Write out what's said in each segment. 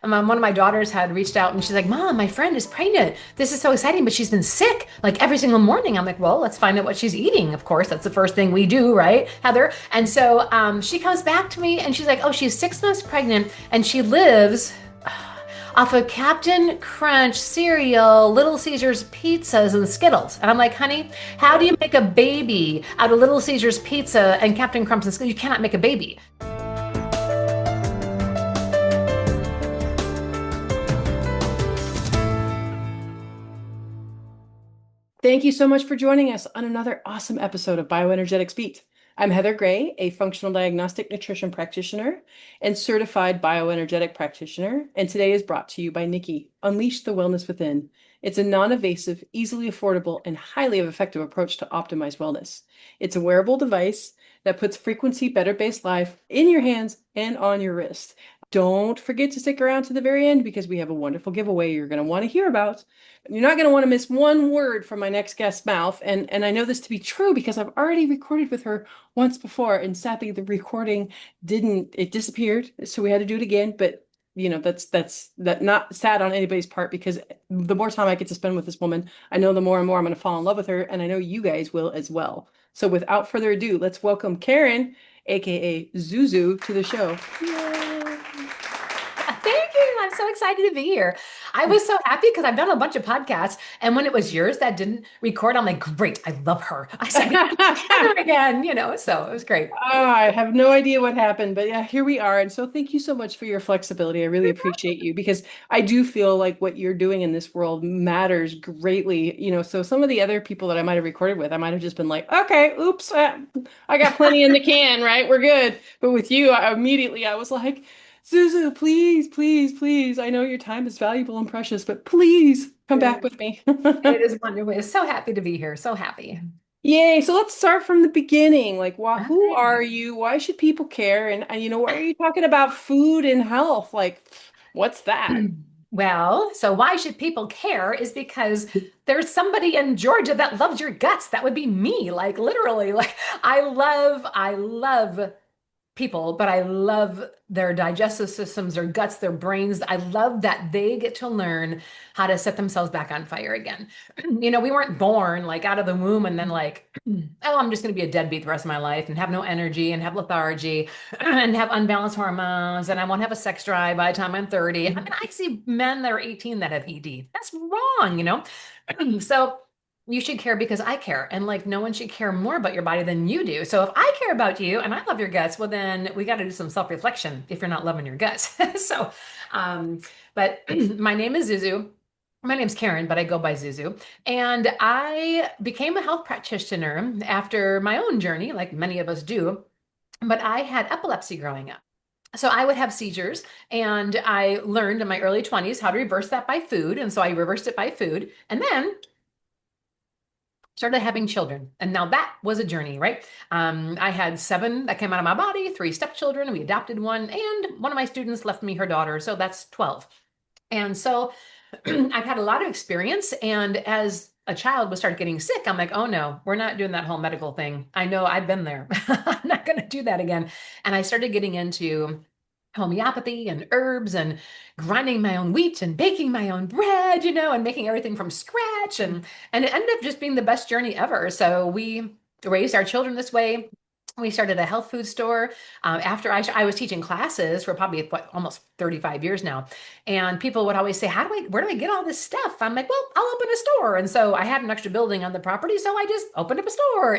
One of my daughters had reached out and she's like, Mom, my friend is pregnant. This is so exciting, but she's been sick like every single morning. I'm like, well, let's find out what she's eating. Of course, that's the first thing we do, right, Heather? And so she comes back to me and she's like, oh, she's 6 months pregnant and she lives off of Captain Crunch cereal, Little Caesars pizzas, and Skittles. And I'm like, honey, how do you make a baby out of Little Caesars pizza and Captain Crunch and Skittles? You cannot make a baby. Thank you so much for joining us on another awesome episode of Bioenergetics Beat. I'm Heather Gray, a functional diagnostic nutrition practitioner and certified bioenergetic practitioner, and today is brought to you by Nikki, Unleash the Wellness Within. It's a non-invasive, easily affordable, and highly effective approach to optimize wellness. It's a wearable device that puts frequency better-based life in your hands and on your wrist. Don't forget to stick around to the very end because we have a wonderful giveaway you're going to want to hear about. You're not going to want to miss one word from my next guest's mouth. And I know this to be true because I've already recorded with her once before. And sadly, the recording it disappeared. So we had to do it again. But that's not sad on anybody's part because the more time I get to spend with this woman, I know the more and more I'm going to fall in love with her. And I know you guys will as well. So without further ado, let's welcome Karen, aka Zuzu, to the show. Yay. Thank you. I'm so excited to be here. I was so happy because I've done a bunch of podcasts, and when it was yours that didn't record, I'm like, great, I love her. I said her again, so it was great. Oh, I have no idea what happened, but yeah, here we are. And so thank you so much for your flexibility. I really appreciate you because I do feel like what you're doing in this world matters greatly. So some of the other people that I might have recorded with, I might have just been like, okay, oops, I got plenty in the can, right? We're good. But with you, I was like, Zuzu, please, please, please. I know your time is valuable and precious, but please come back with me. It is wonderful. I'm so happy to be here. So happy. Yay. So let's start from the beginning. Like, who Okay. are you? Why should people care? And why are you talking about food and health? Like, what's that? Well, so why should people care is because there's somebody in Georgia that loves your guts. That would be me, like literally. Like I love people, but I love their digestive systems, their guts, their brains. I love that they get to learn how to set themselves back on fire again. We weren't born like out of the womb and then like, oh, I'm just going to be a deadbeat the rest of my life and have no energy and have lethargy and have unbalanced hormones and I won't have a sex drive by the time I'm 30. I mean, I see men that are 18 that have ED. That's wrong. So you should care because I care. And like no one should care more about your body than you do. So if I care about you and I love your guts, well, then we got to do some self-reflection if you're not loving your guts. So, but my name is Zuzu. My name's Karen, but I go by Zuzu. And I became a health practitioner after my own journey, like many of us do. But I had epilepsy growing up. So I would have seizures, and I learned in my early 20s how to reverse that by food. And so I reversed it by food. And then started having children. And now that was a journey, right? I had seven that came out of my body, three stepchildren, and we adopted one. And one of my students left me her daughter. So that's 12. And so I've had a lot of experience. And as a child would start getting sick, I'm like, oh no, we're not doing that whole medical thing. I know I've been there. I'm not going to do that again. And I started getting into homeopathy and herbs and grinding my own wheat and baking my own bread, and making everything from scratch. And it ended up just being the best journey ever. So we raised our children this way. We started a health food store after I was teaching classes for probably almost 35 years now. And people would always say, where do I get all this stuff? I'm like, well, I'll open a store. And so I had an extra building on the property. So I just opened up a store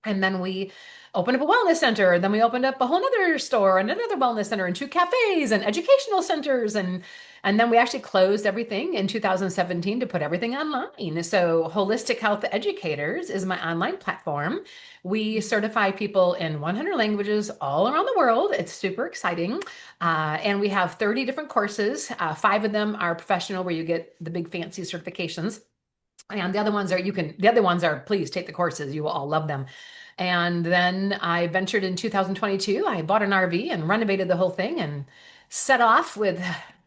and then we opened up a wellness center. Then we opened up a whole other store and another wellness center and two cafes and educational centers. And then we actually closed everything in 2017 to put everything online. So Holistic Health Educators is my online platform. We certify people in 100 languages all around the world. It's super exciting. And we have 30 different courses. Five of them are professional where you get the big fancy certifications. And the other ones are, please take the courses. You will all love them. And then I ventured in 2022. I bought an RV and renovated the whole thing and set off with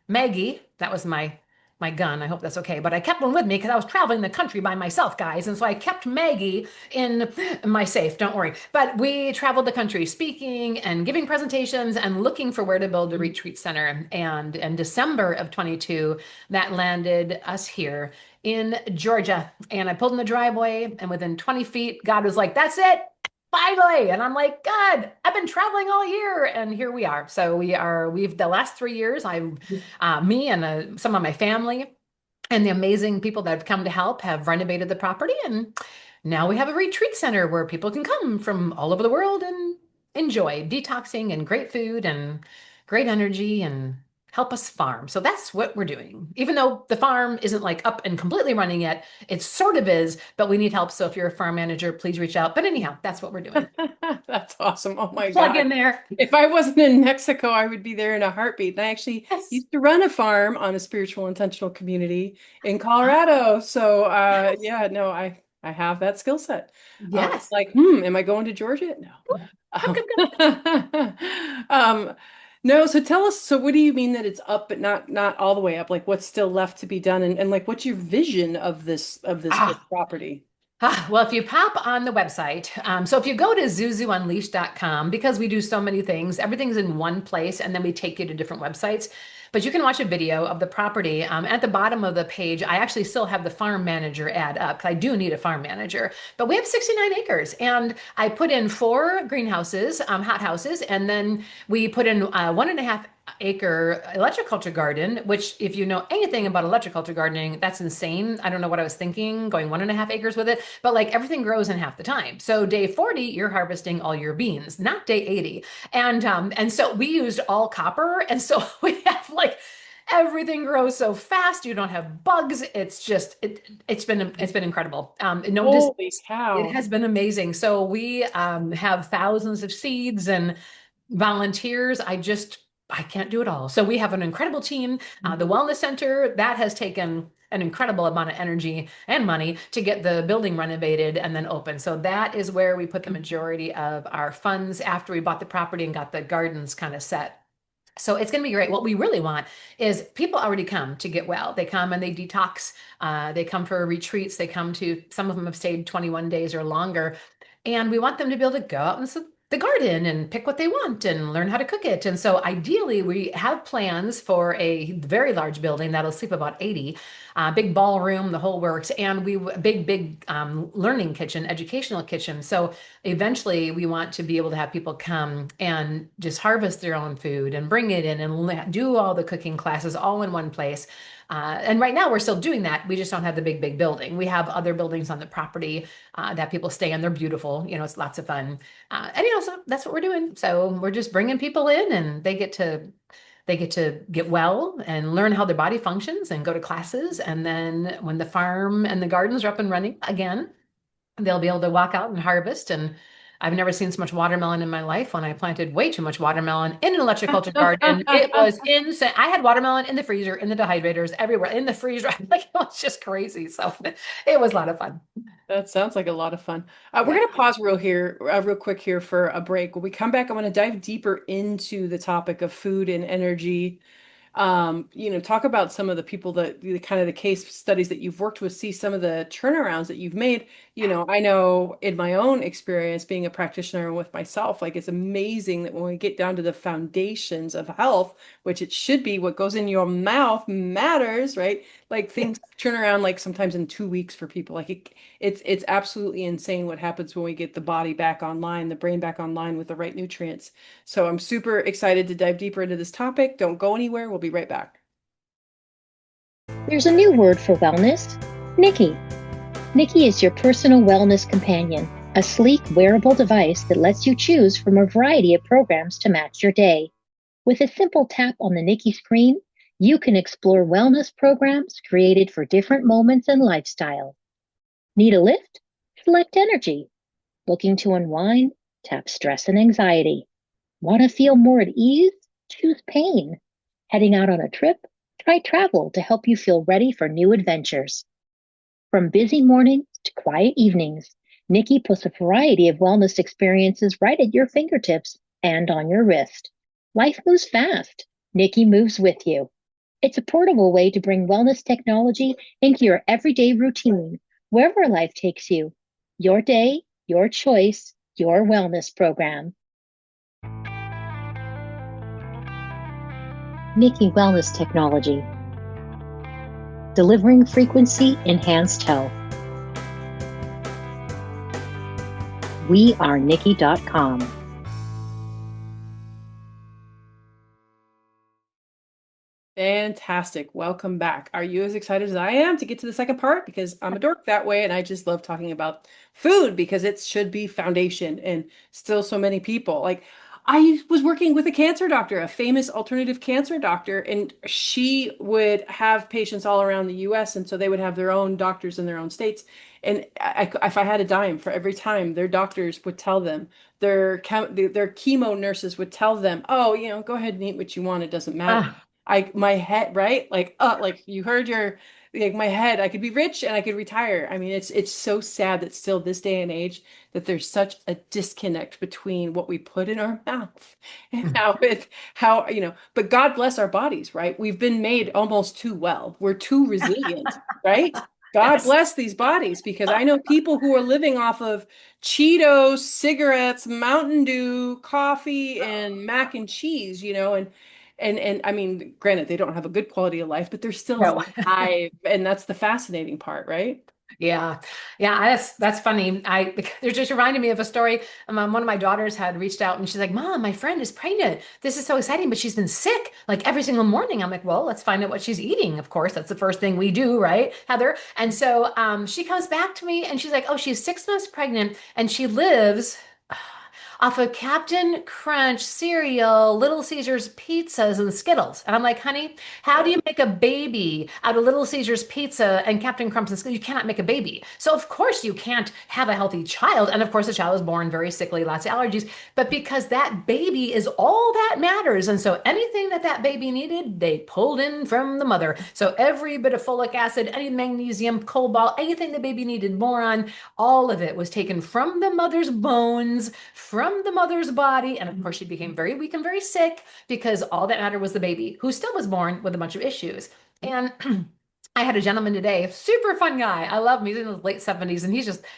Maggie. That was my my gun. I hope that's okay. But I kept one with me because I was traveling the country by myself, guys. And so I kept Maggie in my safe. Don't worry. But we traveled the country speaking and giving presentations and looking for where to build a retreat center. And in December of 22, that landed us here in Georgia. And I pulled in the driveway, and within 20 feet, God was like, that's it. Finally. And I'm like, God, I've been traveling all year. And here we are. So we've the last 3 years, me and some of my family and the amazing people that have come to help have renovated the property. And now we have a retreat center where people can come from all over the world and enjoy detoxing and great food and great energy and help us farm. So that's what we're doing. Even though the farm isn't like up and completely running yet, it sort of is, but we need help. So if you're a farm manager, please reach out. But anyhow, that's what we're doing. That's awesome. Oh my Plug God. in there. If I wasn't in Mexico, I would be there in a heartbeat. And I actually Yes. used to run a farm on a spiritual intentional community in Colorado. So Yes. yeah, no, I have that skill set. It's Yes. like, am I going to Georgia? No. Come, come, come. Um, no, so tell us, so what do you mean that it's up but not all the way up? Like what's still left to be done and like what's your vision of this whole Ah, property? Well, if you pop on the website, so if you go to zuzuunleashed.com, because we do so many things, everything's in one place, and then we take you to different websites. But you can watch a video of the property. At the bottom of the page, I actually still have the farm manager ad up because I do need a farm manager. But we have 69 acres, and I put in 4 greenhouses, hot houses, and then we put in 1.5 acre electroculture garden, which if you know anything about electroculture gardening, that's insane. I don't know what I was thinking going 1.5 acres with it, but like everything grows in half the time. So day 40, you're harvesting all your beans, not day 80. And so we used all copper. And so we have like everything grows so fast. You don't have bugs. It's been incredible. No, Holy it cow. has been amazing. So we have thousands of seeds and volunteers. I can't do it all. So we have an incredible team. The wellness center that has taken an incredible amount of energy and money to get the building renovated and then open. So that is where we put the majority of our funds after we bought the property and got the gardens kind of set. So it's going to be great. What we really want is people already come to get well. They come and they detox. They come for retreats. Some of them have stayed 21 days or longer. And we want them to be able to go out in the garden and pick what they want and learn how to cook it. And so ideally, we have plans for a very large building that'll sleep about 80, big ballroom, the whole works, and big learning kitchen, educational kitchen. So eventually we want to be able to have people come and just harvest their own food and bring it in and do all the cooking classes all in one place. And right now we're still doing that. We just don't have the big building. We have other buildings on the property that people stay in. They're beautiful. It's lots of fun. So that's what we're doing. So we're just bringing people in, and they get to get well and learn how their body functions and go to classes. And then when the farm and the gardens are up and running again, they'll be able to walk out and harvest. And I've never seen so much watermelon in my life. When I planted way too much watermelon in an electroculture garden, it was insane. I had watermelon in the freezer, in the dehydrators, everywhere, in the freezer. Like it was just crazy. So it was a lot of fun. That sounds like a lot of fun. We're Yeah. going to pause real quick here for a break. When we come back, I want to dive deeper into the topic of food and energy. Talk about some of the people the kind of the case studies that you've worked with, see some of the turnarounds that you've made. I know in my own experience being a practitioner and with myself, like it's amazing that when we get down to the foundations of health, which it should be what goes in your mouth matters, right? Like Yeah. things turn around like sometimes in 2 weeks for people. Like it's absolutely insane what happens when we get the body back online, the brain back online with the right nutrients. So I'm super excited to dive deeper into this topic. Don't go anywhere. We'll be right back. There's a new word for wellness, Nikki. Nikki is your personal wellness companion, a sleek wearable device that lets you choose from a variety of programs to match your day. With a simple tap on the Nikki screen, you can explore wellness programs created for different moments and lifestyles. Need a lift? Select energy. Looking to unwind? Tap stress and anxiety. Want to feel more at ease? Choose pain. Heading out on a trip? Try travel to help you feel ready for new adventures. From busy mornings to quiet evenings, Nikki puts a variety of wellness experiences right at your fingertips and on your wrist. Life moves fast. Nikki moves with you. It's a portable way to bring wellness technology into your everyday routine, wherever life takes you. Your day, your choice, your wellness program. Nikki Wellness Technology. Delivering frequency enhanced health. We are Nikki.com. Fantastic. Welcome back. Are you as excited as I am to get to the second part? Because I'm a dork that way, and I just love talking about food because it should be foundation and still so many people. Like, I was working with a cancer doctor, a famous alternative cancer doctor, and she would have patients all around the US, and so they would have their own doctors in their own states. And if I had a dime for every time their doctors would tell them, their chemo nurses would tell them, oh, go ahead and eat what you want, it doesn't matter. Ah, My head, right? Like you heard like my head, I could be rich and I could retire. I mean, it's so sad that still this day and age that there's such a disconnect between what we put in our mouth and but God bless our bodies, right? We've been made almost too well. We're too resilient, right? God yes. bless these bodies because I know people who are living off of Cheetos, cigarettes, Mountain Dew, coffee, and mac and cheese, and I mean, granted, they don't have a good quality of life, but they're still No. alive, and that's the fascinating part, right? Yeah. Yeah, that's funny. They're just reminding me of a story. One of my daughters had reached out and she's like, Mom, my friend is pregnant. This is so exciting, but she's been sick like every single morning. I'm like, well, let's find out what she's eating. Of course, that's the first thing we do, right, Heather? And so she comes back to me and she's like, oh, she's 6 months pregnant and she lives off of Captain Crunch cereal, Little Caesars pizzas, and Skittles. And I'm like, honey, how do you make a baby out of Little Caesars pizza and Captain Crunch and Skittles? You cannot make a baby. So of course you can't have a healthy child. And of course the child is born very sickly, lots of allergies. But because that baby is all that matters, and so anything that baby needed, they pulled in from the mother. So every bit of folic acid, any magnesium, cobalt, anything the baby needed, boron, all of it was taken from the mother's bones, from the mother's body. And of course, she became very weak and very sick because all that mattered was the baby, who still was born with a bunch of issues. And I had a gentleman today, super fun guy. I love him. He's in his late 70s and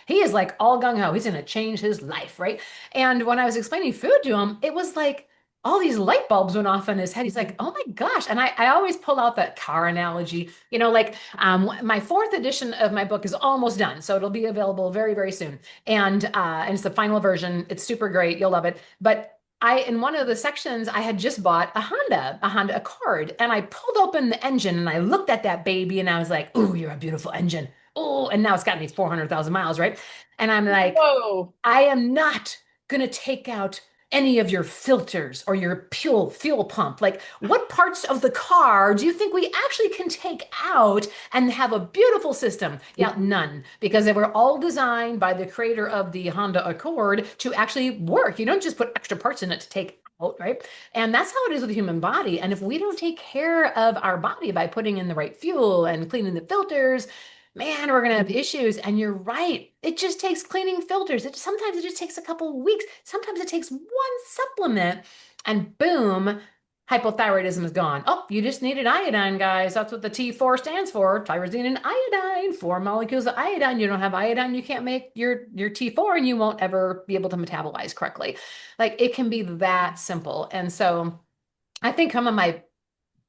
he is like all gung ho. He's going to change his life, right? And when I was explaining food to him, it was like all these light bulbs went off in his head. He's like, oh my gosh. And I always pull out that car analogy, like my fourth edition of my book is almost done. So it'll be available very, very soon. And it's the final version. It's super great. You'll love it. But in one of the sections, I had just bought a Honda Accord, and I pulled open the engine and I looked at that baby and I was like, "Ooh, you're a beautiful engine." Oh, and now it's got me 400,000 miles, right? And I'm like, Whoa. I am not going to take out any of your filters or your fuel pump. Like, what parts of the car do you think we actually can take out and have a beautiful system? Yeah, none, because they were all designed by the creator of the Honda Accord to actually work. You don't just put extra parts in it to take out, right? And that's how it is with the human body. And if we don't take care of our body by putting in the right fuel and cleaning the filters, man, we're gonna have issues. And you're right. It just takes cleaning filters. Sometimes it just takes a couple of weeks. Sometimes it takes one supplement, and boom, hypothyroidism is gone. Oh, you just needed iodine, guys. That's what the T4 stands for. Tyrosine and iodine. 4 molecules of iodine. You don't have iodine, you can't make your T4, and you won't ever be able to metabolize correctly. Like, it can be that simple. And so I think some of my,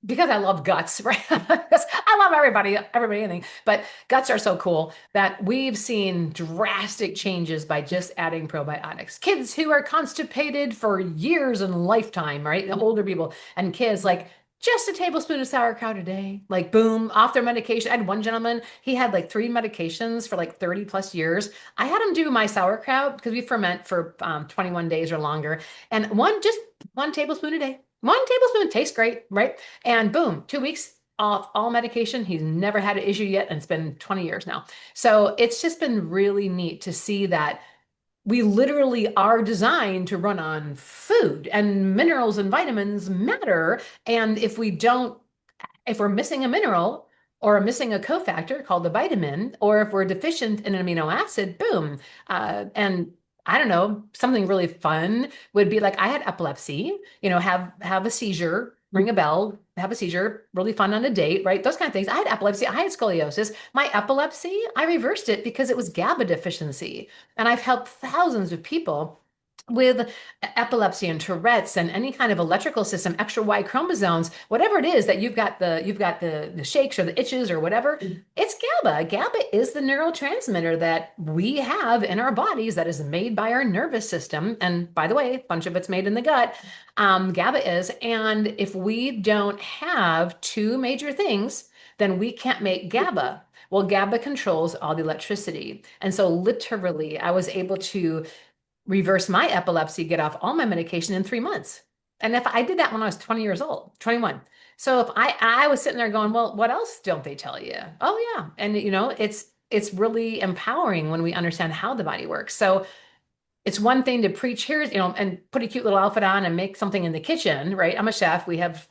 because I love guts, right? I love everybody, anything, but guts are so cool that we've seen drastic changes by just adding probiotics. Kids who are constipated for years and lifetime, right? The older people and kids, like just a tablespoon of sauerkraut a day, like boom, off their medication. I had one gentleman, he had like 3 medications for like 30 plus years. I had him do my sauerkraut because we ferment for 21 days or longer. And just 1 tablespoon a day. 1 tablespoon tastes great, right? And boom, 2 weeks off all medication. He's never had an issue yet, and it's been 20 years now. So it's just been really neat to see that we literally are designed to run on food, and minerals and vitamins matter. And if we're missing a mineral or missing a cofactor called the vitamin, or if we're deficient in an amino acid, boom. And I don't know, something really fun would be like, I had epilepsy, have a seizure ring a bell, have a seizure, really fun on a date, right? Those kind of things. I had epilepsy, I had scoliosis. My epilepsy, I reversed it because it was GABA deficiency. And I've helped thousands of people with epilepsy and Tourette's and any kind of electrical system, extra Y chromosomes, whatever it is that you've got the shakes or the itches or whatever, it's GABA. GABA is the neurotransmitter that we have in our bodies that is made by our nervous system. And by the way, a bunch of it's made in the gut. GABA is. And if we don't have two major things, then we can't make GABA. Well, GABA controls all the electricity. And so literally, I was able to reverse my epilepsy, get off all my medication in 3 months. And if I did that when I was 20 years old, 21. So if I was sitting there going, well, what else don't they tell you? Oh yeah. And it's really empowering when we understand how the body works. So it's one thing to preach here, and put a cute little outfit on and make something in the kitchen, right? I'm a chef. We have,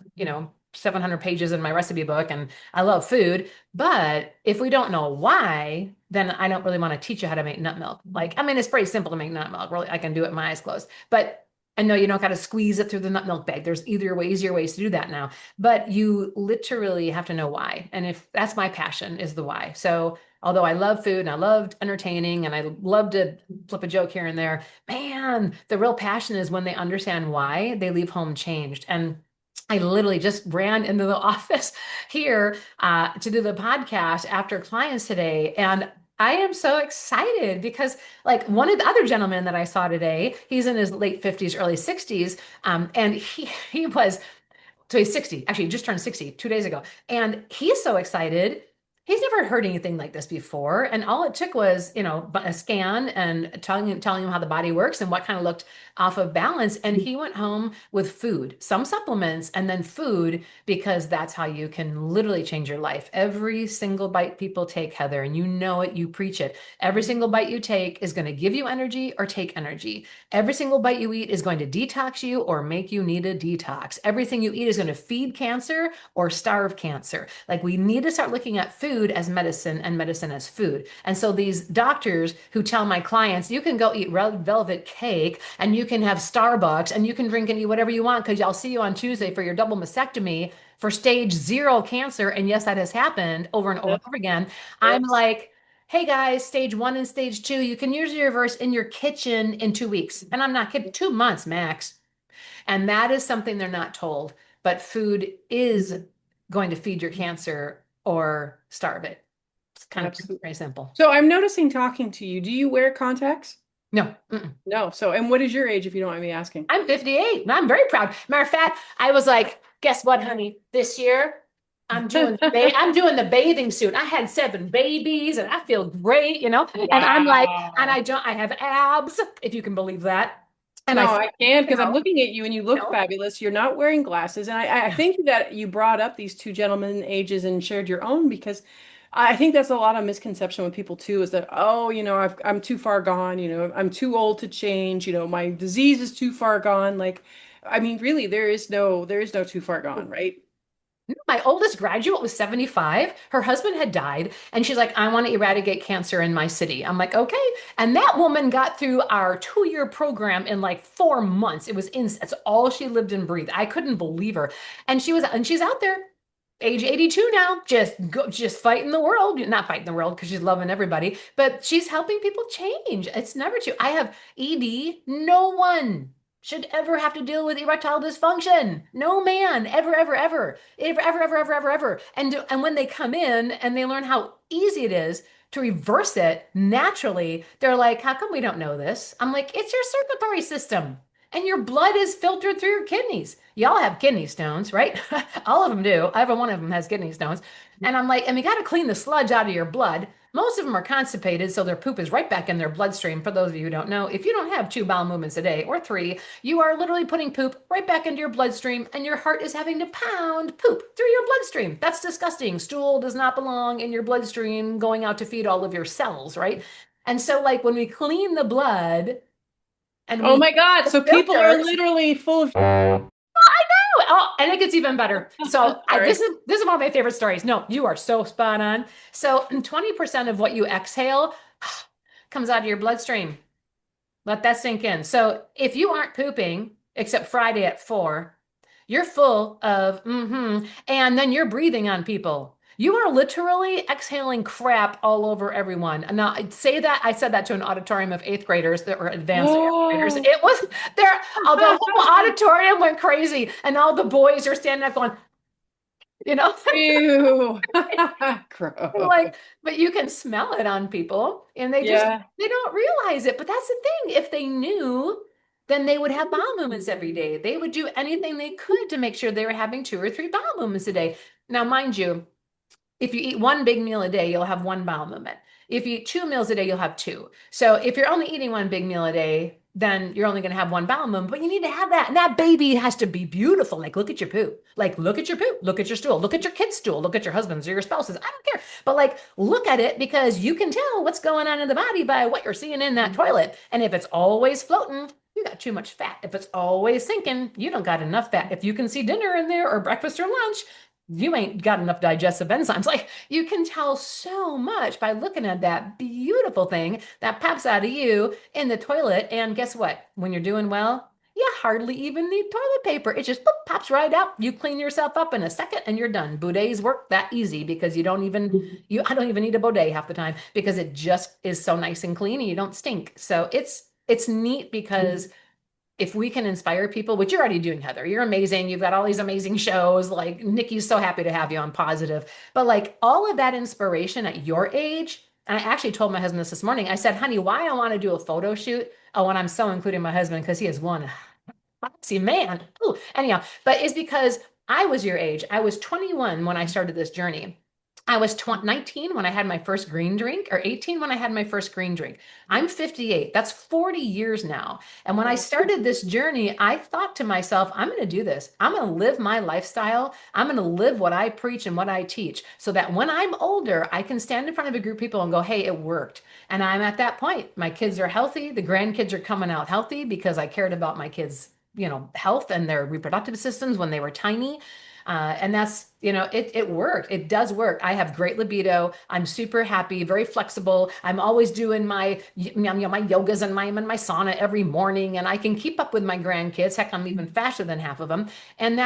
700 pages in my recipe book and I love food. But if we don't know why, then I don't really want to teach you how to make nut milk. It's pretty simple to make nut milk. Really, I can do it with my eyes closed. But I know you don't got to squeeze it through the nut milk bag. There's easier ways to do that now. But you literally have to know why. And if that's my passion is the why. So although I love food and I loved entertaining and I love to flip a joke here and there, man, the real passion is when they understand why they leave home changed. And I literally just ran into the office here to do the podcast after clients today. And I am so excited because like one of the other gentlemen that I saw today, he's in his late 50s, early 60s. And he was, so he's 60, actually just turned 60 2 days ago. And he's so excited. He's never heard anything like this before. And all it took was, a scan and telling him how the body works and what kind of looked off of balance. And he went home with food, some supplements, and then food, because that's how you can literally change your life. Every single bite people take, Heather, and you know it, you preach it. Every single bite you take is going to give you energy or take energy. Every single bite you eat is going to detox you or make you need a detox. Everything you eat is going to feed cancer or starve cancer. Like we need to start looking at food as medicine and medicine as food. And so these doctors who tell my clients, you can go eat red velvet cake and you can have Starbucks and you can drink and eat whatever you want because I'll see you on Tuesday for your double mastectomy for stage 0 cancer. And yes, that has happened over and over again. I'm like, hey guys, stage 1 and stage 2, you can usually reverse in your kitchen in 2 weeks. And I'm not kidding, 2 months max. And that is something they're not told. But food is going to feed your cancer or starve it. It's kind of very simple. So I'm noticing talking to you. Do you wear contacts? No. No. So, and what is your age, if you don't mind me asking? I'm 58 and I'm very proud. Matter of fact, I was like, guess what, honey? This year, I'm doing the bathing suit. I had 7 babies and I feel great, Wow. And I'm like, and I have abs, if you can believe that. And no, I can't because I'm know. looking at you and you look fabulous. You're not wearing glasses. And I think that you brought up these 2 gentlemen ages and shared your own because I think that's a lot of misconception with people too, is that, oh, I'm too far gone, I'm too old to change, my disease is too far gone. Like, I mean, really, there is no too far gone, right? My oldest graduate was 75. Her husband had died. And she's like, I want to eradicate cancer in my city. I'm like, okay. And that woman got through our 2-year program in like 4 months. That's all she lived and breathed. I couldn't believe her. And she's out there, age 82 now, just fighting the world. Not fighting the world because she's loving everybody, but she's helping people change. It's never too. I have ED. No one should ever have to deal with erectile dysfunction. No man, ever, ever, ever, ever, ever, ever, ever, ever, ever. And when they come in and they learn how easy it is to reverse it naturally, they're like, how come we don't know this? I'm like, it's your circulatory system. And your blood is filtered through your kidneys. Y'all have kidney stones, right? All of them do. Every one of them has kidney stones. And I'm like, and we got to clean the sludge out of your blood. Most of them are constipated, so their poop is right back in their bloodstream. For those of you who don't know, if you don't have 2 bowel movements a day or 3, you are literally putting poop right back into your bloodstream, and your heart is having to pound poop through your bloodstream. That's disgusting. Stool does not belong in your bloodstream going out to feed all of your cells, right? And so, like, when we clean the blood, and oh my God, so people are literally full of. Oh, and it gets even better. So this is one of my favorite stories. No, you are so spot on. So 20% of what you exhale comes out of your bloodstream. Let that sink in. So if you aren't pooping, except Friday at 4, You're full of and then you're breathing on people. You are literally exhaling crap all over everyone. And now I'd say that I said that to an auditorium of eighth graders that were advanced eighth graders. Oh. It was there, the whole auditorium went crazy, and all the boys are standing up going, you know, Ew. Gross. like, but you can smell it on people, and Yeah. they don't realize it. But that's the thing. If they knew, then they would have bowel movements every day. They would do anything they could to make sure they were having 2 or 3 bowel movements a day. Now, mind you, if you eat one big meal a day, you'll have one bowel movement. If you eat 2 meals a day, you'll have two. So if you're only eating one big meal a day, then you're only going to have one bowel movement, but you need to have that. And that baby has to be beautiful. Like, look at your poo. Like, look at your poo. Look at your stool. Look at your kid's stool. Look at your husband's or your spouse's. I don't care. But like, look at it, because you can tell what's going on in the body by what you're seeing in that toilet. And if it's always floating, you got too much fat. If it's always sinking, you don't got enough fat. If you can see dinner in there or breakfast or lunch, you ain't got enough digestive enzymes. Like, you can tell so much by looking at that beautiful thing that pops out of you in the toilet. And guess what? When you're doing well, you hardly even need toilet paper. It just boop, pops right out. You clean yourself up in a second and you're done. Bidets work that easy because I don't even need a bidet half the time, because it just is so nice and clean and you don't stink. So it's neat, because if we can inspire people, which you're already doing, Heather, you're amazing. You've got all these amazing shows. Like, Nikki's so happy to have you on Positive. But like, all of that inspiration at your age, and I actually told my husband this morning. I said, honey, why I want to do a photo shoot. Oh, and I'm so including my husband because he is one foxy man. Ooh, anyhow, but it's because I was your age. I was 21 when I started this journey. I was 19 when I had my first green drink, or 18 when I had my first green drink. I'm 58. That's 40 years now. And when I started this journey, I thought to myself, I'm going to do this. I'm going to live my lifestyle. I'm going to live what I preach and what I teach, so that when I'm older, I can stand in front of a group of people and go, hey, it worked. And I'm at that point. My kids are healthy. The grandkids are coming out healthy because I cared about my kids' health and their reproductive systems when they were tiny. And that's, it worked. It does work. I have great libido. I'm super happy, very flexible. I'm always doing my yogas and my sauna every morning, and I can keep up with my grandkids. Heck, I'm even faster than half of them. And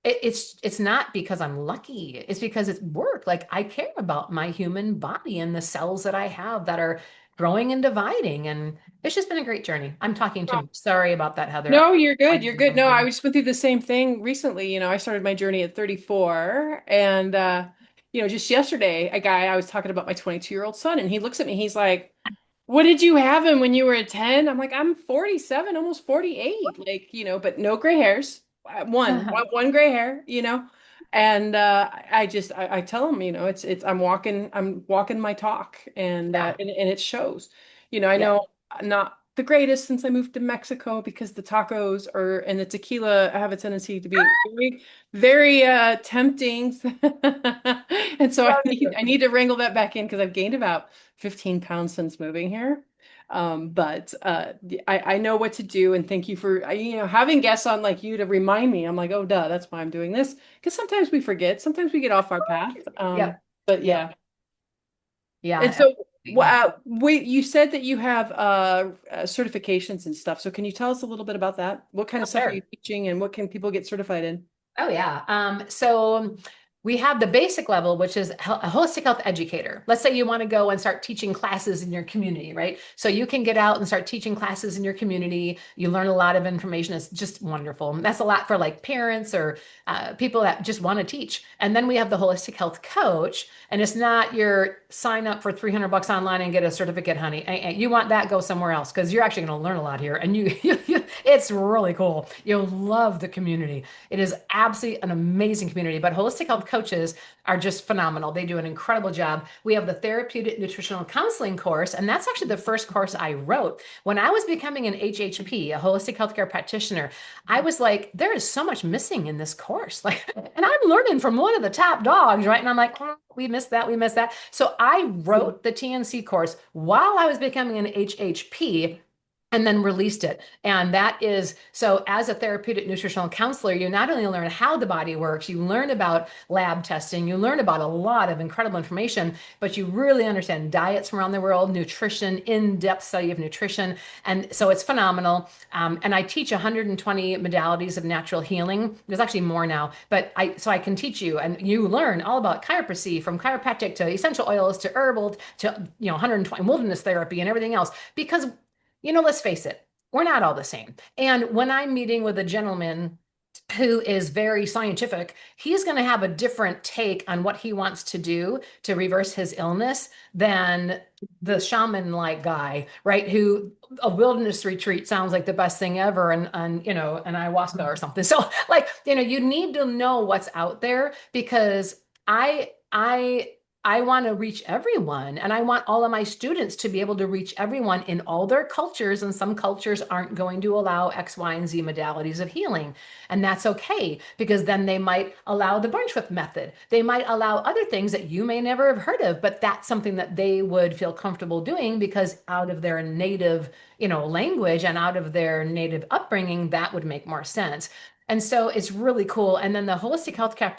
it's not because I'm lucky. It's because it's work. Like, I care about my human body and the cells that I have that are growing and dividing. And it's just been a great journey. I'm talking too much. Sorry about that, Heather. No, you're good. You're good. No, I just went through the same thing recently. I started my journey at 34, and just yesterday, I was talking about my 22-year-old son, and he looks at me, he's like, "What did you have him when you were 10?" I'm like, "I'm 47, almost 48." Like, but no gray hairs. One gray hair. And I tell him, it's I'm walking my talk, and Yeah. and it shows. I Yeah. know I'm not the greatest since I moved to Mexico, because the tacos and the tequila have a tendency to be very, very tempting. And so I need to wrangle that back in, because I've gained about 15 pounds since moving here. But I know what to do, and thank you for having guests on like you to remind me. I'm like, oh duh, that's why I'm doing this, because sometimes we forget, sometimes we get off our path. Yeah. But Yeah. yeah. And Yeah. so, wait, you said that you have certifications and stuff. So can you tell us a little bit about that? What kind of stuff are you Sure. teaching, and what can people get certified in? Oh, yeah. So we have the basic level, which is a holistic health educator. Let's say you want to go and start teaching classes in your community, right? So you can get out and start teaching classes in your community. You learn a lot of information. It's just wonderful. That's a lot for like parents or people that just want to teach. And then we have the holistic health coach, and it's not your sign up for $300 online and get a certificate, honey. You want that, go somewhere else, because you're actually going to learn a lot here, and it's really cool. You'll love the community. It is absolutely an amazing community, but holistic health coaches are just phenomenal. They do an incredible job. We have the therapeutic nutritional counseling course, and that's actually the first course I wrote. When I was becoming an HHP, a holistic healthcare practitioner, I was like, there is so much missing in this course. Like, and I'm learning from one of the top dogs, right? And I'm like, oh, we missed that, we missed that. So I wrote the TNC course while I was becoming an HHP. and then released it. And that is so, as a therapeutic nutritional counselor, you not only learn how the body works, you learn about lab testing, you learn about a lot of incredible information, but you really understand diets from around the world, nutrition, in-depth study of nutrition. And so it's phenomenal. And I teach 120 modalities of natural healing. There's actually more now, but I can teach you, and you learn all about chiropractic, from chiropractic to essential oils to herbal to 120 wilderness therapy and everything else, because let's face it, we're not all the same. And when I'm meeting with a gentleman who is very scientific, he's going to have a different take on what he wants to do to reverse his illness than the shaman-like guy, right? Who a wilderness retreat sounds like the best thing ever, and an ayahuasca or something. So like, you need to know what's out there, because I want to reach everyone, and I want all of my students to be able to reach everyone in all their cultures. And some cultures aren't going to allow X, Y, and Z modalities of healing. And that's okay, because then they might allow the bunch whip method. They might allow other things that you may never have heard of, but that's something that they would feel comfortable doing, because out of their native, language and out of their native upbringing, that would make more sense. And so it's really cool. And then the holistic healthcare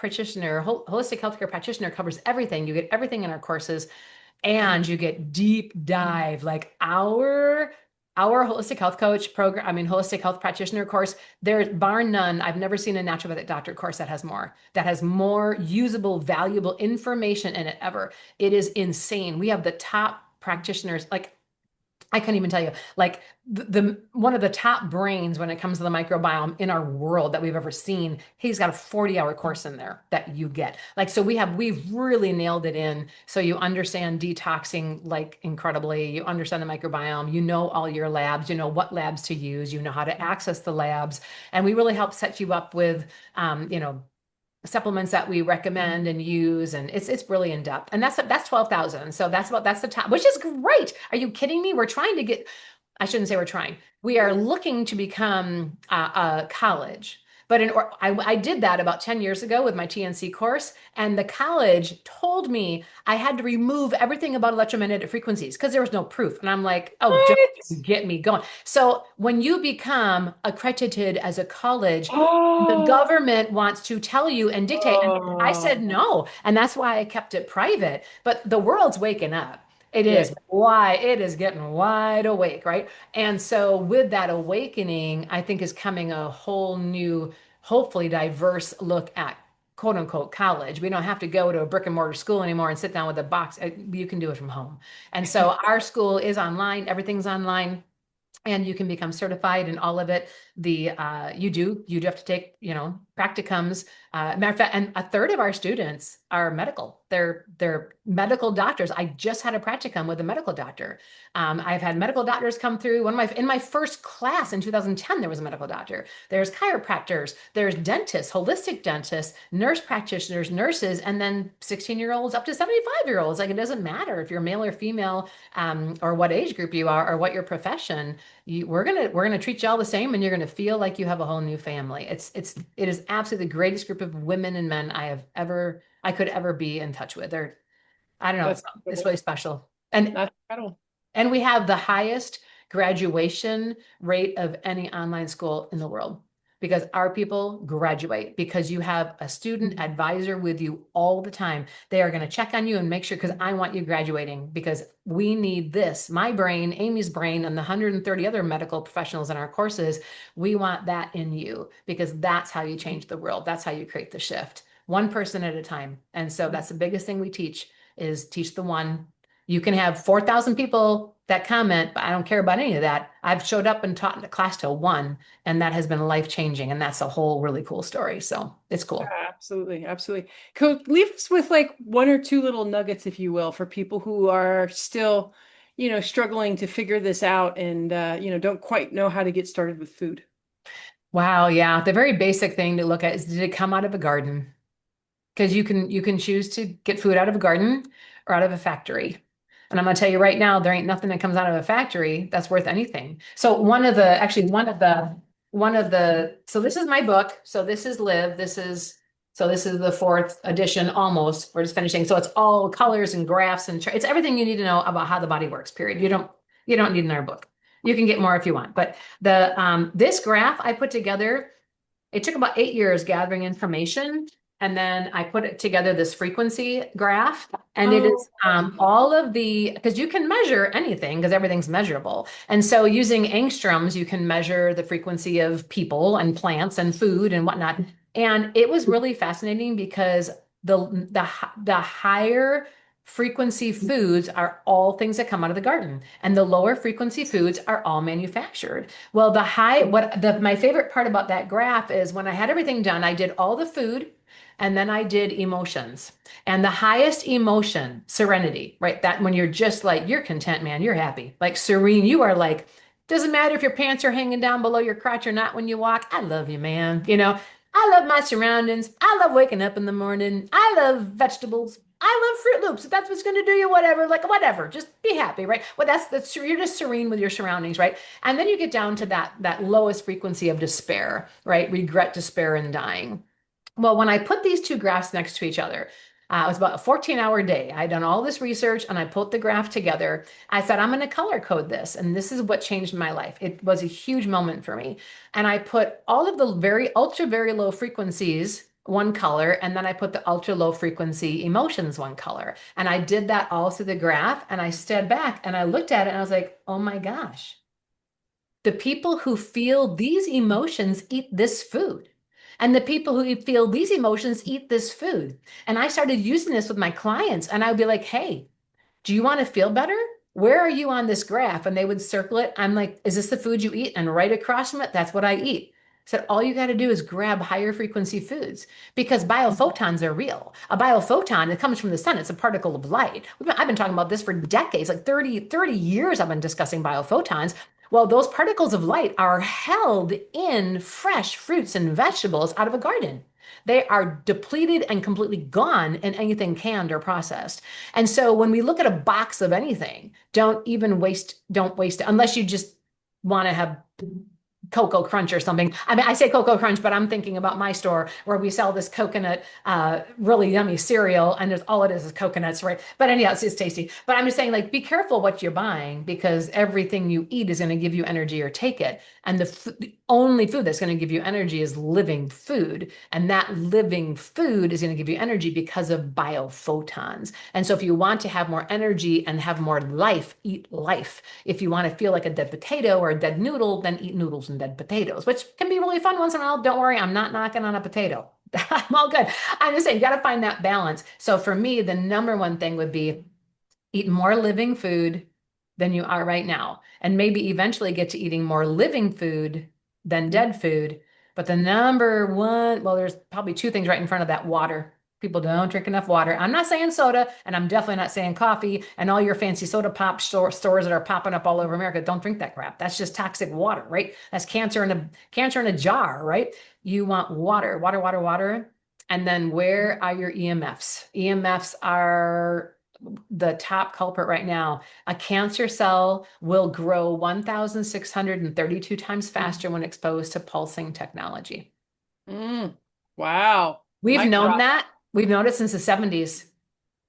practitioner covers everything. You get everything in our courses, and you get deep dive, like our holistic health coach program, holistic health practitioner course. There's bar none. I've never seen a naturopathic doctor course that has more usable, valuable information in it ever. It is insane. We have the top practitioners, like, I can't even tell you, like the one of the top brains when it comes to the microbiome in our world that we've ever seen. He's got a 40-hour course in there that you get. Like, so we've really nailed it in. So you understand detoxing like incredibly. You understand the microbiome. You know all your labs. You know what labs to use. You know how to access the labs, and we really help set you up with, supplements that we recommend and use, and it's really in depth. And that's 12,000. So that's the top, which is great. Are you kidding me? We're trying to get, I shouldn't say we're trying. We are looking to become a college. But I did that about 10 years ago with my TNC course, and the college told me I had to remove everything about electromagnetic frequencies because there was no proof. And I'm like, oh, don't get me going. So when you become accredited as a college, the government wants to tell you and dictate. And I said no. And that's why I kept it private. But the world's waking up. It is getting wide awake, right? And so with that awakening, I think is coming a whole new, hopefully diverse look at quote unquote college. We don't have to go to a brick and mortar school anymore and sit down with a box. You can do it from home. And so our school is online, everything's online. And you can become certified in all of it. You do have to take, practicums. Matter of fact, and a third of our students are medical. They're medical doctors. I just had a practicum with a medical doctor. I've had medical doctors come through. In my first class in 2010, there was a medical doctor. There's chiropractors, there's dentists, holistic dentists, nurse practitioners, nurses, and then 16-year-olds up to 75-year-olds. Like, it doesn't matter if you're male or female, or what age group you are, or what your profession. We're gonna treat you all the same, and you're gonna feel like you have a whole new family. It is absolutely the greatest group of women and men I could ever be in touch with. I don't know, it's really special. And that's incredible. And we have the highest graduation rate of any online school in the world, because our people graduate, because you have a student advisor with you all the time. They are going to check on you and make sure, because I want you graduating, because we need this. My brain, Amy's brain, and the 130 other medical professionals in our courses, we want that in you, because that's how you change the world. That's how you create the shift, one person at a time. And so that's the biggest thing we teach, is teach the one. You can have 4,000 people that comment, but I don't care about any of that. I've showed up and taught the class to one, and that has been life-changing. And that's a whole really cool story. So it's cool. Yeah, absolutely. Absolutely. Cool. Leave us with like one or two little nuggets, if you will, for people who are still, struggling to figure this out and, don't quite know how to get started with food. Wow. Yeah. The very basic thing to look at is, did it come out of a garden? Because you can choose to get food out of a garden or out of a factory. And I'm going to tell you right now, there ain't nothing that comes out of a factory that's worth anything. So so this is my book. So this is Live. This is the fourth edition almost. We're just finishing. So it's all colors and graphs and it's everything you need to know about how the body works, period. You don't need another book. You can get more if you want. But the this graph I put together, it took about 8 years gathering information. And then I put it together, this frequency graph, and it is all of the, because you can measure anything because everything's measurable. And so using angstroms, you can measure the frequency of people and plants and food and whatnot. And it was really fascinating because the higher frequency foods are all things that come out of the garden, and the lower frequency foods are all manufactured. Well, my favorite part about that graph is when I had everything done, I did all the food and then I did emotions. And the highest emotion, serenity, right? That when you're just like, you're content, man, you're happy, like serene, you are like, doesn't matter if your pants are hanging down below your crotch or not when you walk. I love you, man. I love my surroundings. I love waking up in the morning. I love vegetables. I love Fruit Loops. If that's what's going to do you, whatever, like whatever, just be happy, right? Well, that's you're just serene with your surroundings, right? And then you get down to that lowest frequency of despair, right? Regret, despair, and dying. Well, when I put these two graphs next to each other, it was about a 14-hour day. I'd done all this research and I put the graph together. I said, I'm going to color code this. And this is what changed my life. It was a huge moment for me. And I put all of the very ultra, very low frequencies one color, and then I put the ultra low frequency emotions one color. And I did that all through the graph. And I stood back and I looked at it and I was like, oh my gosh, the people who feel these emotions eat this food. And the people who feel these emotions eat this food. And I started using this with my clients, and I would be like, hey, do you want to feel better? Where are you on this graph? And they would circle it. I'm like, is this the food you eat? And right across from it, that's what I eat. Said all you got to do is grab higher frequency foods because biophotons are real. A biophoton, it comes from the sun. It's a particle of light. I've been talking about this for decades, like 30 years I've been discussing biophotons. Well, those particles of light are held in fresh fruits and vegetables out of a garden. They are depleted and completely gone in anything canned or processed. And so when we look at a box of anything, don't waste it unless you just want to have Cocoa Crunch or something. I mean, I say Cocoa Crunch, but I'm thinking about my store where we sell this coconut, really yummy cereal, and all it is coconuts, right? But anyhow, it's tasty. But I'm just saying, like, be careful what you're buying because everything you eat is going to give you energy or take it. And the only food that's going to give you energy is living food. And that living food is going to give you energy because of biophotons. And so if you want to have more energy and have more life, eat life. If you want to feel like a dead potato or a dead noodle, then eat noodles and dead potatoes, which can be really fun once in a while. Don't worry, I'm not knocking on a potato. I'm all good. I'm just saying, you got to find that balance. So for me, the number one thing would be eat more living food than you are right now. And maybe eventually get to eating more living food than dead food. But the number one, well, there's probably two things right in front of that: water. People don't drink enough water. I'm not saying soda, and I'm definitely not saying coffee. And all your fancy soda pop stores that are popping up all over America, don't drink that crap. That's just toxic water, right? That's cancer in a jar, right? You want water, water, water, water. And then where are your EMFs? EMFs are the top culprit right now. A cancer cell will grow 1,632 times faster when exposed to pulsing technology. Wow. We've known that. We've known it since the 70s.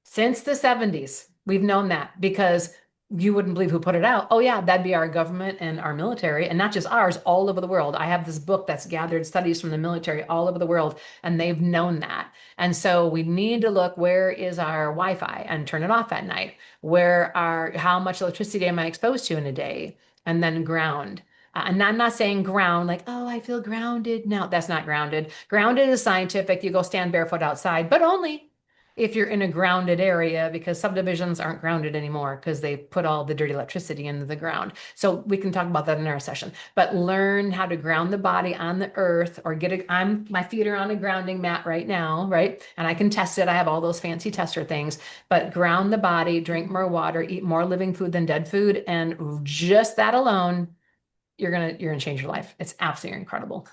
Since the 70s, we've known that because you wouldn't believe who put it out. Oh, yeah, that'd be our government and our military, and not just ours, all over the world. I have this book that's gathered studies from the military all over the world, and they've known that. And so we need to look, where is our Wi-Fi, and turn it off at night? How much electricity am I exposed to in a day? And then ground. And I'm not saying ground like, oh, I feel grounded. No, that's not grounded. Grounded is scientific. You go stand barefoot outside, but only if you're in a grounded area, because subdivisions aren't grounded anymore because they put all the dirty electricity into the ground. So we can talk about that in our session. But learn how to ground the body on the earth, or my feet are on a grounding mat right now, right? And I can test it. I have all those fancy tester things. But ground the body, drink more water, eat more living food than dead food, and just that alone, you're gonna change your life. It's absolutely incredible.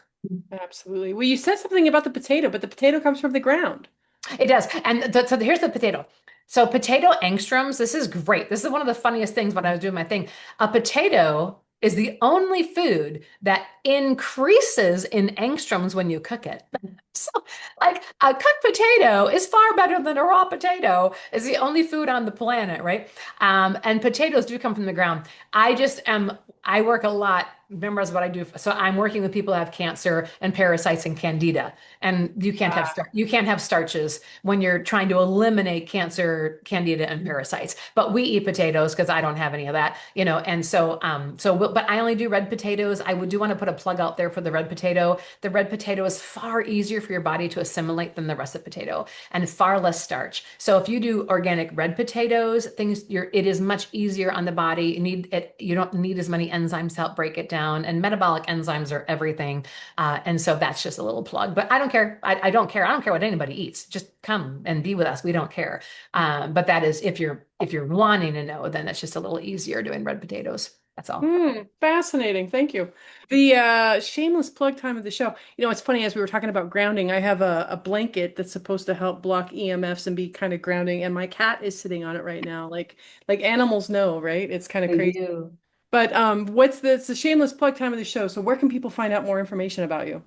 Absolutely. Well, you said something about the potato, but the potato comes from the ground. It does. And so here's the potato. So potato angstroms, this is great. This is one of the funniest things when I was doing my thing. A potato is the only food that increases in angstroms when you cook it. So, like a cooked potato is far better than a raw potato. It's the only food on the planet, right? And potatoes do come from the ground. I just am, I work a lot. Remember what I do. So I'm working with people who have cancer and parasites and candida. And you can't have starches when you're trying to eliminate cancer, candida, and parasites. But we eat potatoes because I don't have any of that, And but I only do red potatoes. I would do want to put a plug out there for the red potato. The red potato is far easier for your body to assimilate than the russet potato and far less starch. So if you do organic red potatoes, it is much easier on the body. You don't need as many enzymes to help break it down, and metabolic enzymes are everything. And so that's just a little plug. But I don't care. I don't care. I don't care what anybody eats. Just come and be with us. We don't care. But that is if you're wanting to know, then it's just a little easier doing red potatoes. That's all. Fascinating. Thank you. The shameless plug time of the show. It's funny, as we were talking about grounding, I have a blanket that's supposed to help block EMFs and be kind of grounding, and my cat is sitting on it right now. Like animals know, right? It's kind of They crazy. do. But it's the shameless plug time of the show. So where can people find out more information about you?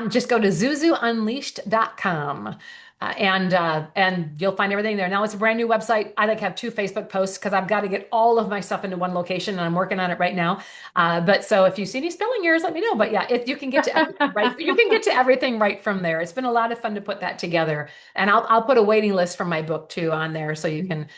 Just go to zuzuunleashed.com. And you'll find everything there. Now it's a brand new website. I have 2 Facebook posts because I've got to get all of my stuff into one location, and I'm working on it right now. But so if you see any spelling errors, let me know. But yeah, you can get to everything right. You can get to everything right from there. It's been a lot of fun to put that together, and I'll put a waiting list for my book too on there, so you can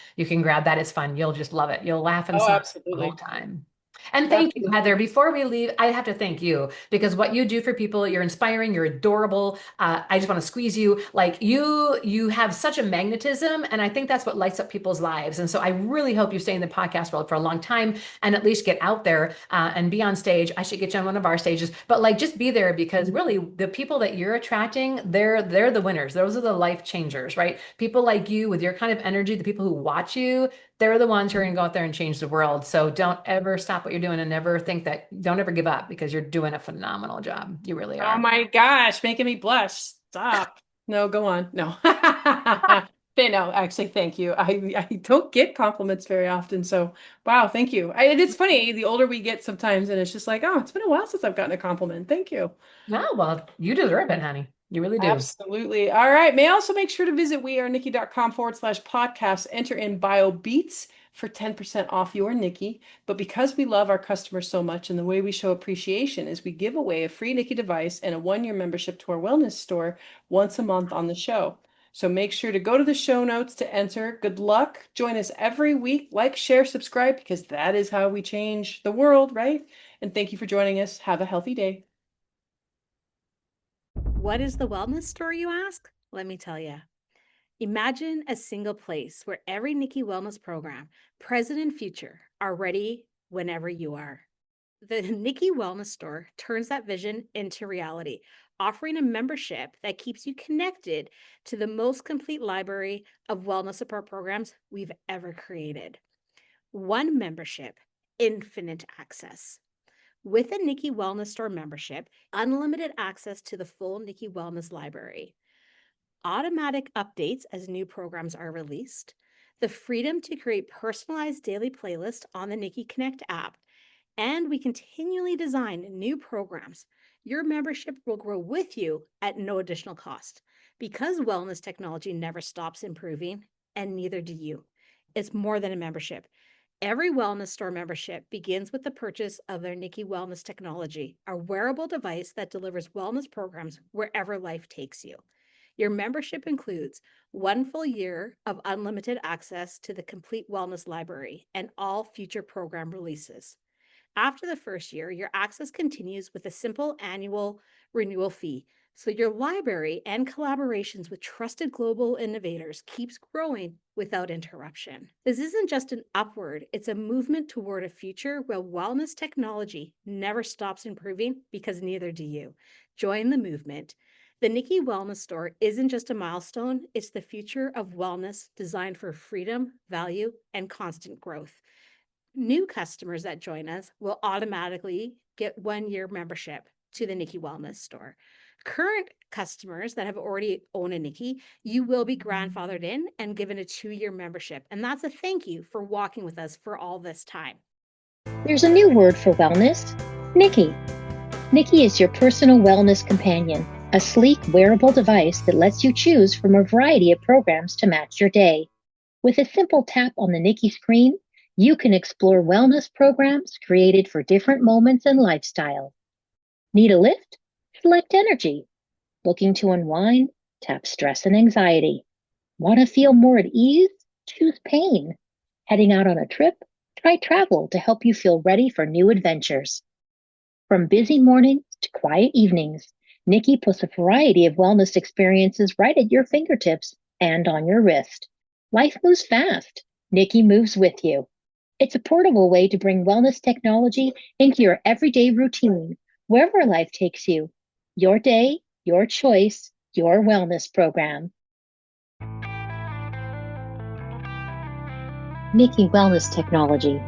grab that. It's fun. You'll just love it. You'll laugh and Oh, smile the whole absolutely. time. And thank you, Heather. Before we leave, I have to thank you because what you do for people, you're inspiring, you're adorable. I just want to squeeze you. Like you have such a magnetism, and I think that's what lights up people's lives. And so I really hope you stay in the podcast world for a long time and at least get out there and be on stage. I should get you on one of our stages, but just be there, because really the people that you're attracting, they're the winners. Those are the life changers, right? People like you with your kind of energy, the people who watch you, they're the ones who are going to go out there and change the world. So don't ever stop what you're doing, and don't ever give up, because you're doing a phenomenal job. You really Oh are. my gosh, making me blush. Stop. No, go on. No. No, actually, thank you. I don't get compliments very often. So, wow, thank you. It's funny, the older we get sometimes, and it's just like, oh, it's been a while since I've gotten a compliment. Thank you. No, well, you deserve it, honey. You really do. Absolutely. All right. May I also make sure to visit wearenikki.com/podcast, enter in BioBeats for 10% off your Nikki. But because we love our customers so much, and the way we show appreciation is we give away a free Nikki device and a 1-year membership to our wellness store once a month on the show. So make sure to go to the show notes to enter. Good luck. Join us every week. Like, share, subscribe, because that is how we change the world, right? And thank you for joining us. Have a healthy day. What is the wellness store, you ask? Let me tell you. Imagine a single place where every Nikki wellness program, present and future, are ready whenever you are. The Nikki Wellness Store turns that vision into reality, offering a membership that keeps you connected to the most complete library of wellness support programs we've ever created. One membership, infinite access. With a Nikki Wellness Store membership, unlimited access to the full Nikki Wellness library, automatic updates as new programs are released, the freedom to create personalized daily playlists on the Nikki Connect app, and we continually design new programs. Your membership will grow with you at no additional cost. Because wellness technology never stops improving, and neither do you. It's more than a membership. Every wellness store membership begins with the purchase of their Nikki Wellness Technology, a wearable device that delivers wellness programs wherever life takes you. Your membership includes 1 full year of unlimited access to the complete wellness library and all future program releases. After the first year, your access continues with a simple annual renewal fee, so your library and collaborations with trusted global innovators keeps growing without interruption. This isn't just an upward, it's a movement toward a future where wellness technology never stops improving, because neither do you. Join the movement. The Nikki Wellness Store isn't just a milestone, it's the future of wellness designed for freedom, value, and constant growth. New customers that join us will automatically get 1-year membership to the Nikki Wellness Store. Current customers that have already owned a Nikki, you will be grandfathered in and given a 2-year membership. And that's a thank you for walking with us for all this time. There's a new word for wellness, Nikki. Nikki is your personal wellness companion, a sleek wearable device that lets you choose from a variety of programs to match your day. With a simple tap on the Nikki screen, you can explore wellness programs created for different moments and lifestyles. Need a lift? Select energy. Looking to unwind? Tap stress and anxiety. Want to feel more at ease? Choose pain. Heading out on a trip? Try travel to help you feel ready for new adventures. From busy mornings to quiet evenings, Nikki puts a variety of wellness experiences right at your fingertips and on your wrist. Life moves fast. Nikki moves with you. It's a portable way to bring wellness technology into your everyday routine, wherever life takes you. Your day, your choice, your wellness program. Nikki Wellness Technology.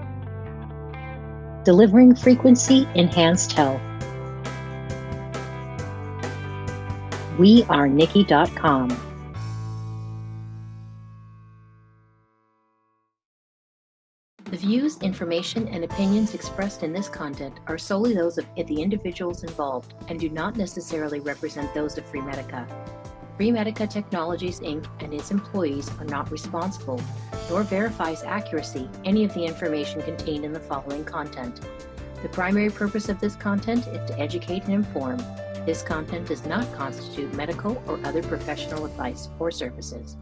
Delivering frequency-enhanced health. We are Nikki.com. The views, information, and opinions expressed in this content are solely those of the individuals involved and do not necessarily represent those of Freemedica. Freemedica Technologies, Inc. and its employees are not responsible, nor verifies accuracy any of the information contained in the following content. The primary purpose of this content is to educate and inform. This content does not constitute medical or other professional advice or services.